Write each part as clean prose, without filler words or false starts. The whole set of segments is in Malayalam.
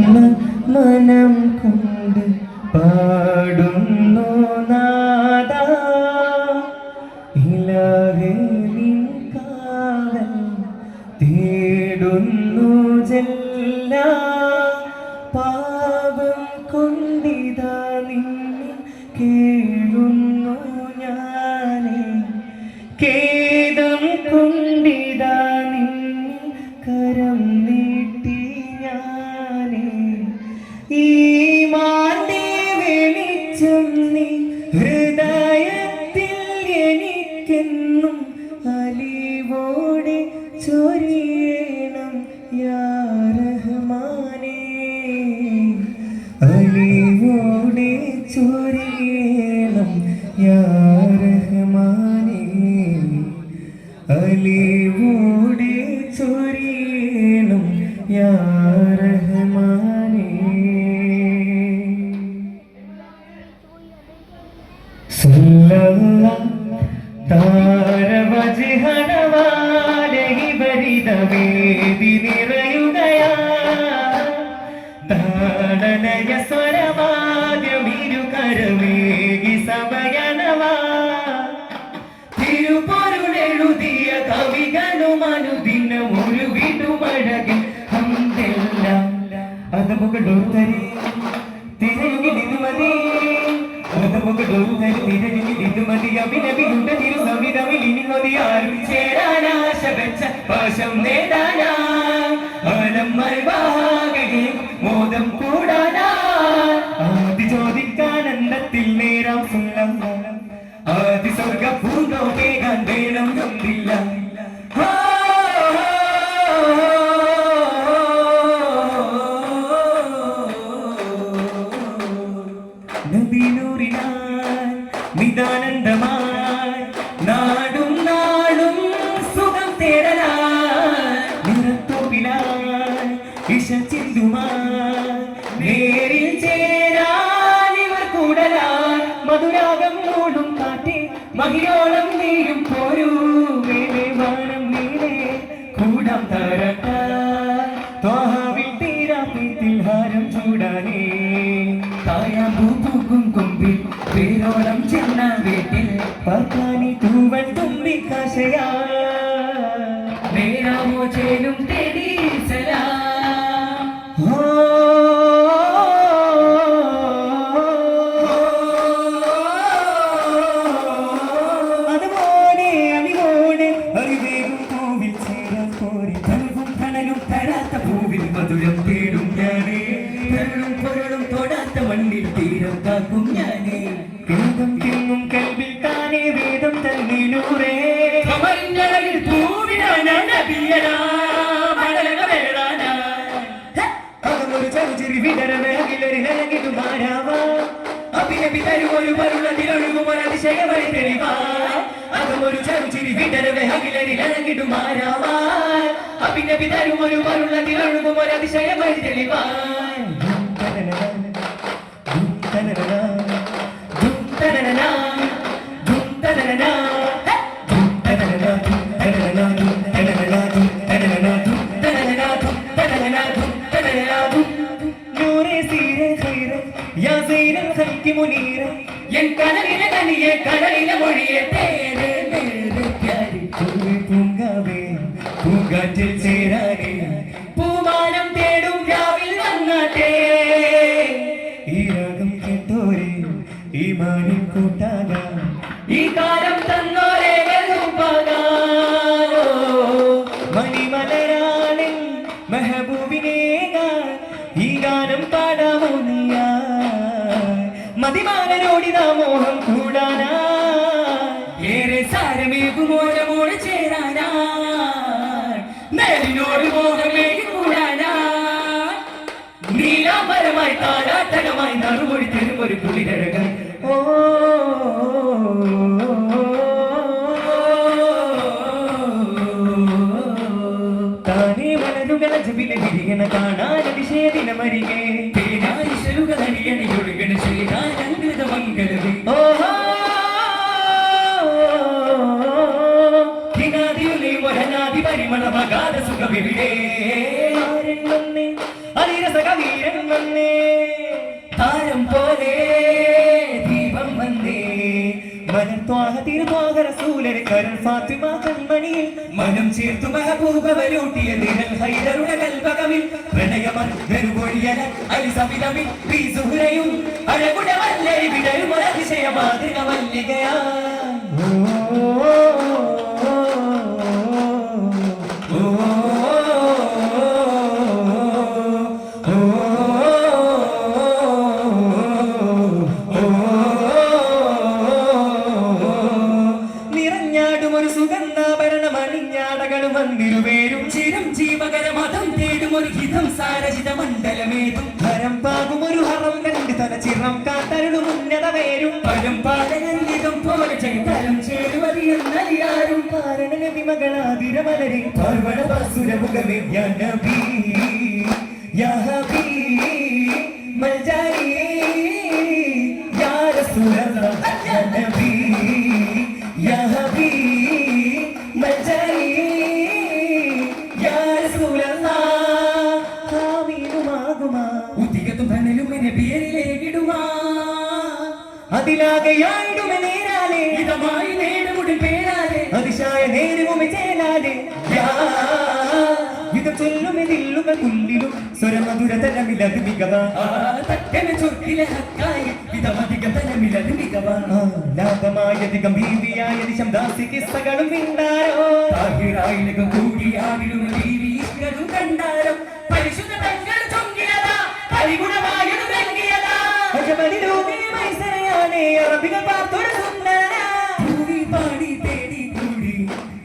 മനം കൊണ്ട് പാടുന്നു നാദ ഇലാഹേ നിൻ കാവൽ തേടുന്നു ജല്ല പാപം കൊണ്ടിതാ നിന്നെ കേഴുന്നു ഞാനേ ഖേദം കൊണ്ടിതാ നിന്നെ കരം നീട്ടി ഞാനേ ഈമാന്റെ വെളിച്ചം നീ ഹൃദയത്തിൽ എനിക്കെന്നും അലിവോടെ ചൊരിയണം യാ റഹ്മാനേ അലിവോടെ ചൊരിയണം യാ റഹ്മാനേ അലിവോടെ ചൊരിയണം യാ റഹ്മാനേ സല്ലല്ലാഹു താരവജ്ഹനവാലെ ബരിദവേദി നിറയുകയാ താളലയ സ്വരവാദ്യമിരു കരമേകി സമയനവാ തിരുപൊരുളെഴുതിയ കവികളും അനുദിനം ഒരു വിടുമഴകിൽ ഹംദെല്ലാം അതമുകളോത്തരി തിരയുകിലിതു മതി ആരും ചേരാനാശ വെച്ച പാശം നേടാനാ മോദം കൂടാനാ ആദി ചോദിക്കാനന്ദത്തിൽ നേരാം സുന്നം ആദി സ്വർഗ പൂർണ്ണോ കേൾക്കാൻ വേണം കണ്ടില്ല നിദാനന്ദമായി നാടും നാടും സുഖം തേടലായി നിറത്തോപ്പിലായി ഇഷചിന്തുമായി നേരിൽ ചേരാൻ ഇവർ കൂടലായി മധുരാഗം മൂടും കാട്ടി മഹിയോളം നീയും പോരൂ മേലെ വാനം നീളെ കൂടാം തരട്ടായി ത്വാഹാവിൽ തീരാത്തിൽ ഹാരം ചൂടാനേ തായാമ്പൂ പൂക്കും കൊമ്പിൽ പേരോളം ചെന്ന വീട്ടിൽ പത്താനി തൂവൽ തുമ്പി കശയാ നേരാമോ ചേലും തേടി സലാം അതുപോലെ അണിവോടെ അറിവേകും പൂവിൽ ചേരാൻ പോരി തണുവും കണലും തരാത്ത പൂവിൽ മധുരം തേടും ഞാനേ കരുളും പൊരുളും തൊടാത്ത മണ്ണിൽ തീരം കാക്കും ഞാനേ കേൾക്കും കിങ്ങും കൽവിൽ താനേ വേദം തന്നിലൂറേ കമലിൽ പൂവിനാനൊരു ചെറുചിരി വിടരമേകിലൊരു മാരാവാ അഭിനബി തരുമൊരു പരുളതിലൊഴുകുമൊരതിശയമായി തെളിവാ അകമൊരു ചെറുചിരി വിടരമേകിലൊരു മാരാവാ അഭിനബി തരുമൊരു പരുളതിലൊഴുകുമൊരതിശയമായി തെളിവാ എൻ കടലിലെ കനിയെ കടലിലെ മൊഴിയെ പൂങ്കാവേ പൂങ്കാറ്റിൽ ചേരാനേ പൂമാനം തേടും രാവിൽ വന്നാട്ടേ ഈ രാഗം കേട്ടോരേ ഈ മാനിൽ കൂട്ടാകാ ഈ കാലം തന്നോരേ വെറുപ്പാകാനോ മണിമലരാളിൽ മെഹബൂബിനേകാൻ ഈ ഗാനം പാടാമോ നീയാ മതിമാനോടിതാ മോഹം കൂടാനാ ഏറെ സാരമേകുമോരമോട് ചേരാനാ നേരിനോട് മോഹമേകി കൂടാനാ നീലാമരമായി താരാട്ടകമായി നറുമൊഴി തെരുമൊരു പുളിരഴകൻ ഓ താനേ വളരുകള ജപിലെ വിരിയണ കാണാൻ അതിശയദിനമരികെ തേനാരിശലുകളറിയണിയൊഴുകണ ശ്രീകാനന്ദ മംഗളവേ ഓഹോ പരിമളമകാല സുഖവിവിടെ അതിരസകവീരൻ വന്നേ താരം പോലെ ദീപം വന്നേ ഫാത്തിമ കൺമണിയിൽ മനം ചേർത്തു മഹബൂബവരൂട്ടിയ നിഴൽ ഹൈദരുടെ കൽപകമിൽ പ്രണയമൊഴിയല അലിസമിതമിൽ സുഹുരയും അഴകുടെ വല്ലരി വിടരും അതിശയ മാതൃക മല്ലികയാ മണ്ഡലമേതും ഹരം പാകുമൊരു ഹറം കണ്ട് തലച്ചിറം കാത്തരുളും ഉന്നത പേരും പരം പാലകല്ലിതം പോലെ ചൈതലം ചേരുവതിയെന്നറിയാരും കാരണ വിമകളാതിരമലരി പാർവണ പാസുരമുഖമേ യാ നബി യാ ഹബീബ് മൽജാരി യാ റസൂലല്ലാഹ് യാ നബി യാ ഹബീബ് മൽജാരി യാ റസൂലല്ലാഹ് അതിലാകെയായിടുമെ നേരാലേ ഇതമായി നേടുമുടി പേരാലേ അതിശായ നേരുമെ ചേലാലേ ഇത് ചൊല്ലുമെ ദില്ലുമെ കുല്ലിലും സ്വരമധുര തലമിലത് മികവ തക്കനെ ചൊർക്കിലെ ഹക്കായ ഇതമധിക തലമിലത് മികവ ലാഭമായധികം ഭീതിയായതി ശബ്ദാസി കിസ്സകളും വിണ്ടാരോ താഹിറായിലകം കൂടിയാവിടും ദീവീഷ്കരും കണ്ടാരോ പരിശുദ്ധ തങ്ങൾ ചൊങ്കിയതാ പരിഗുണമായതു വെങ്കിയതാ അജമലിലൂമി മൈസരയാനേ അറബിക പാർത്തൊരു സുന്ദര ഭൂവി പാടി തേടി കൂടി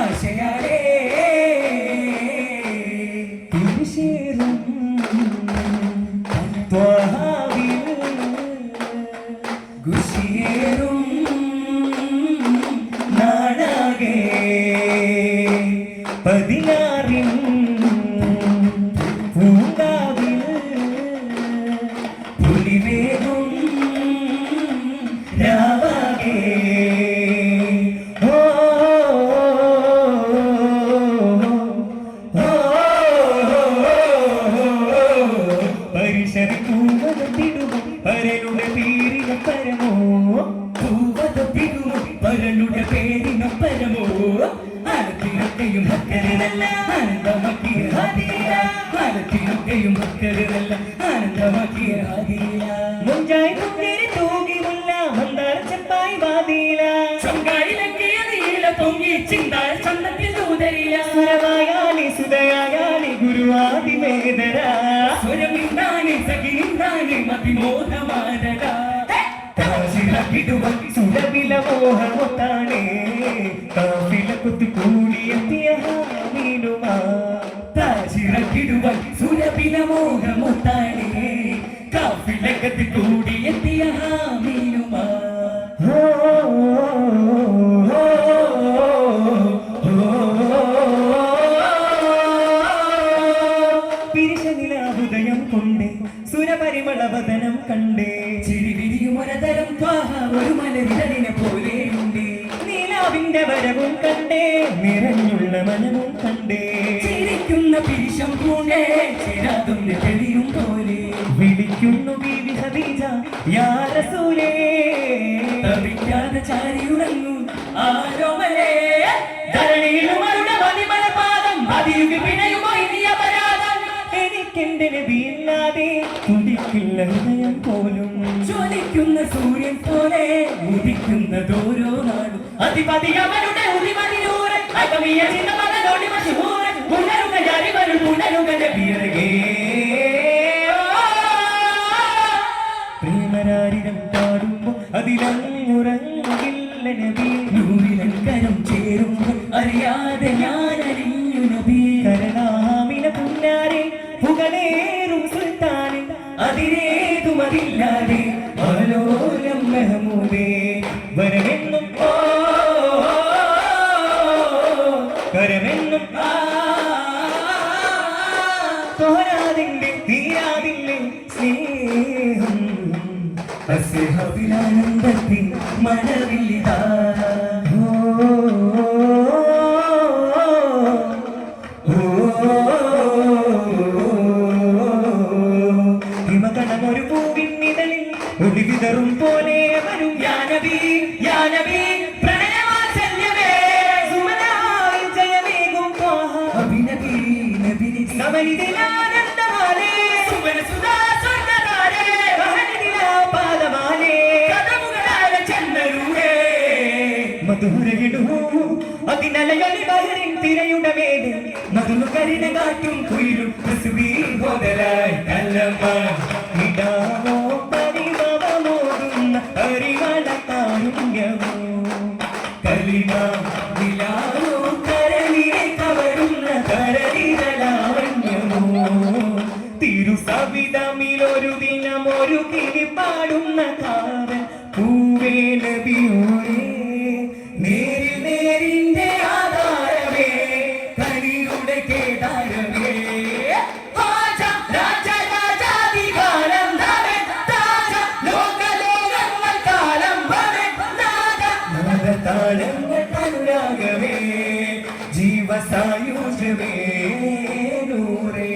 ആശയാലേ തിരിശേറും ത്വഹാവിൽ ഗുശിയേറും നാടാകെ പതിനാറിൻ പൂങ്കാവിൽ പുലിവേകും രാവാകെ പരിശരി പൂവതിടും പരനുടെ പേരിന പരമോ പൂവതിടും പരനുടെ പേരിന പരമോ ആരത്തിനൊക്കെയും ഭക്തരല്ല ആനന്ദമക്കിയ ഹദിയ ആരത്തിനൊക്കെയും ഭക്തരല്ല ആനന്ദമക്കിയ ഹദിയ മുഞ്ചായി മുന്നേറി തൂകി മുല്ല മന്ദാര ചെപ്പായി വാദിയില ചൊങ്കായിലക്കിയ നീല പൊങ്ങി ചിന്തായ ചന്തത്തിൽ ദൂതരില സുരമായാലി സുതയായാലി ഗുരുവാദി മേദര സ്വരമിന്ദാനി സഖിന്ദാനി മതിമോഹമാദര താശിലക്കിടുവൻ സുരവില മോഹമൊത്താണേ കാഫില കുത്തു കൂടിയെത്തിയ ഹാമീനുമാ താശിലക്കിടുവൻ സുരവില മോഹമൊത്താണേ കാഫിലകത്ത് കൂടിയെത്തിയ ഹാമീനുമാ പിരിശനിലാഹുദയം കൊണ്ടേ സുരപരിമളവദനം കണ്ടേ ചിരിവിരിയുമൊരതരം ത്വാഹ ഒരു മലരിതലിനെ പോലെയുണ്ട് നീലാവിന്റെ വരവും കണ്ടേ നിറഞ്ഞുള്ള മനവും കണ്ടേ ചിരിക്കുന്ന പിരിശം പൂണ്ടേ ചിരാതും തെളിയും പോലെ വിളിക്കുന്നു ബീവി ഖദീജ യാ റസൂലേ തവിക്കാതെ ചാരിയുടങ്ങു ആരോമലേ ധരണിയിലുമരുടെ മതിമല പാദം അതിയുക പിണയുമോ ഇനി അപരാധം എനിക്കെന്റെ നബിയില്ലാതെ തുടിക്കില്ല ഹൃദയം പോലും ജ്വലിക്കുന്ന സൂര്യൻ പോലെ ഉദിക്കുന്നതോരോ നാടും അധിപതി അവരുടെ ഉദിമതിയൂറ് അകമിയ ചിന്തമനോടി മശൂറ് ഉണരുക ജാരിവരും ഉണരുക നബിയരകേ പ്രേമരാരിരം പാടുമ്പോ അതിലങ്ങുറങ്ങില്ല നബി നൂറിലങ്കരം ചേരുമ്പോൾ അറിയാതെ ഞാൻ അറിഞ്ഞു നബി കരണാമിന പുന്നാരെ പുകഴേറും സുൽത്താനെ അതിരേതുമതില്ലാതെ ആലോലം മെഹമൂദേ വരമെന്നും കരമെന്നും തോരാതിന്റെ തീരാതിന്റെ സ്നേഹം അസ്ഹാബിലാനന്ദത്തിൻ മഴവില്ലിതാ തൂകണം ഒരു പൂവിൻ നിഴലിൽ ഒളിവിതറും പോലെ വരും യാ നബി പ്രണയവാത്സല്യമേ സുമനായി ജയമേകും ത്വാഹ അഭിനബി നബി സമനിധിലാനന്ദമാലേ സുമനസുധാ സ്വർണ്ണതാരേ മഹനിധിലാ പാദമാലേ കഥമുകളായ ചന്ദ്രരൂപേ മധുരയിടൂ അതിനലയൊലി ബഹറിൻ തിരയുടെ മേലെ മധുര കരിണ കാറ്റും കുയിലും ഹോദരായി ഇടാമോ പരിമവമോതുന്ന പരിമള കാരുണ്യമോ കലിമ നിലാവോ കരളിയെ കവരുന്ന കരളിലാവണ്യമോ തിരുസവിധമിലൊരു ദിനം ഒരു കിളി പാടുന്ന കാവൻ പൂവേ നബിയോരേ നേരിൽ നേരിന്റെ ആധാരമേ കനിയുടെ കേദാരമേ അനുരാഗമേ ജീവസായുജമേ നൂറേ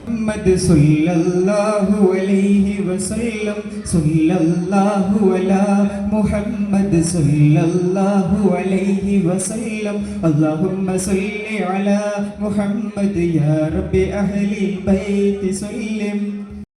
محمد صلى الله عليه وسلم صلى الله على محمد صلى الله عليه وسلم اللهم صل على محمد يا رب أهل البيت سلم